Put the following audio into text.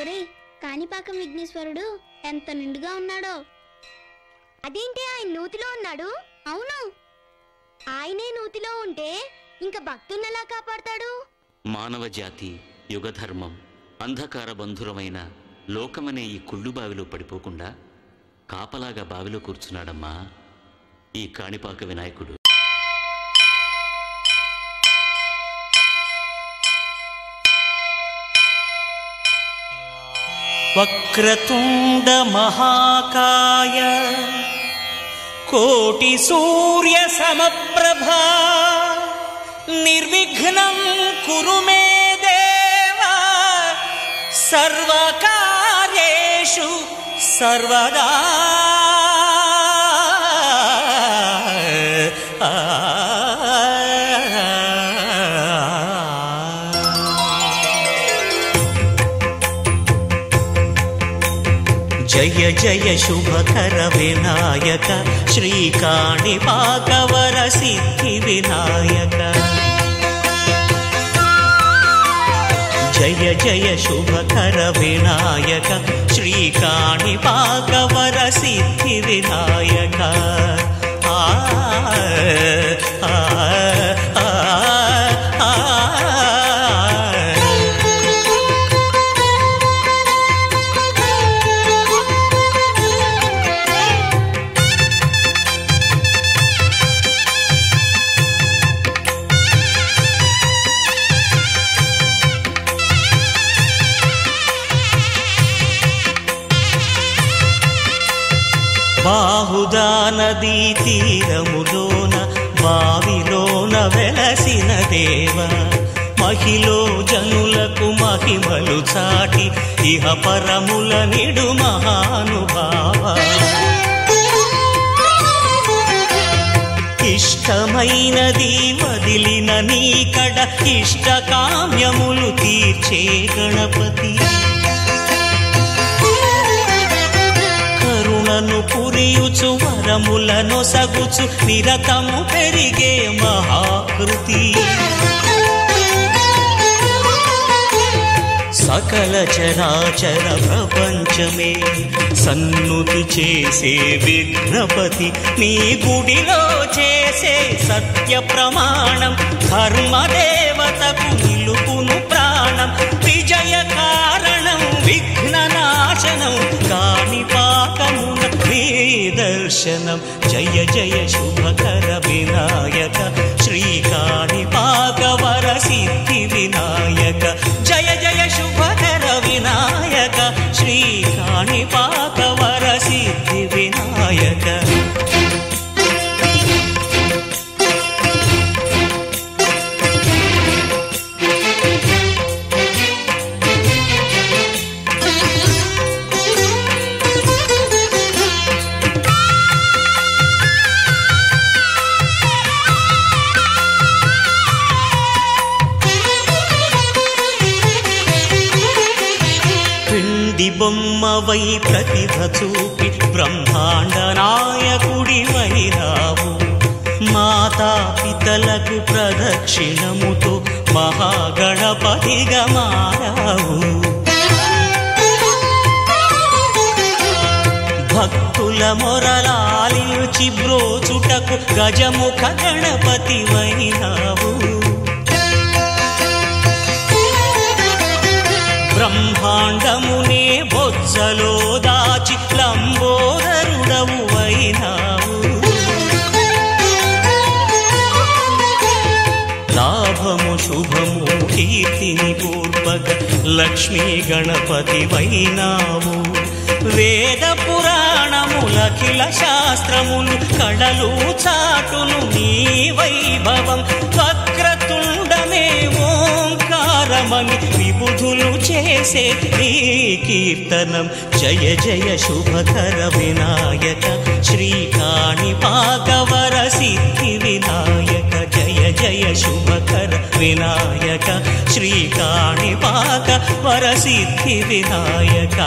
ఒరేయ్, కాణిపాకం విఘ్నేశ్వరుడు ఎంత నిండుగా ఉన్నాడో. అదేంటి ఆయన నూతిలో ఉన్నాడు? అవును, ఆయనే నూతిలో ఉంటే ఇంకా భక్తున్నెలా కాపాడతాడు? మానవ జాతి యుగధర్మం అంధకార బంధురమైన లోకమనే ఈ కుళ్ళు బావిలో పడిపోకుండా కాపలాగా బావిలో కూర్చున్నాడమ్మా ఈ కాణిపాక వినాయకుడు. వక్రతుండ మహాకాయ కోటి సూర్య సమప్రభా నిర్విఘ్నం కురు మే దేవా సర్వకార్యేషు సర్వదా. జయ జయ శుభకర వినాయక శ్రీ కాణిపాకవర సిద్ధి వినాయక. జయ జయ శుభకర వినాయక శ్రీ కాణిపాకవర సిద్ధి వినాయక. ఆ బాహుదా నదీ తీరములోన బావిలోన వెలసిన దేవ మహిలో జనులకు మహిమలు చాటి ఇహ పరముల నిడు మహానుభావ. ఇష్టమైనది వదిలిన నీకడ ఇష్ట కామ్యములు తీర్చే గణపతి. కరుణను పురియుచు వరములను సగుచు నిరతము పెరిగే మహాకృతి. సకల చరాచర ప్రపంచమే సన్నుతి చేసే విఘ్నపతి. నీ గుడిలో చేసే సత్య ప్రమాణం ధర్మదేవతకు నిలుపును ప్రాణం. విజయ కారణం విఘ్ననాశనం కాణిపాకమున దర్శనం. జయ జయ శుభకర వినాయక శ్రీ కాణిపాకవర సిద్ధి వినాయక. జయ జయ శుభకర వినాయక శ్రీ కాణిపాకవర సిద్ధి వినాయక. బొమ్మవై ప్రతిభ చూపి బ్రహ్మాండ నాయకుడివైనావు. మాతా పితలకు ప్రదక్షిణముతో మహాగణపతిగా మారావు. భక్తుల మొరలాలించి బ్రోచుటకు గజముఖ గణపతివైనావు. బ్రహ్మాండమునే బొజ్జలో దాచి లంబోదరుడవు అయినావు. లాభము శుభము కీర్తిని పూర్వక లక్ష్మీ గణపతివైనావు. వేద పురాణములఖిల శాస్త్రములు కళలు చాటును నీ వైభవం. వక్రతుండమే ఓంకారమని విబుధులు చేసే నీ కీర్తనం. జయ జయ శుభకర వినాయక శ్రీ కాణిపాకవర సిద్ధి వినాయక. జయ జయ శుభకర వినాయక శ్రీ కాణిపాకవర సిద్ధి వినాయక.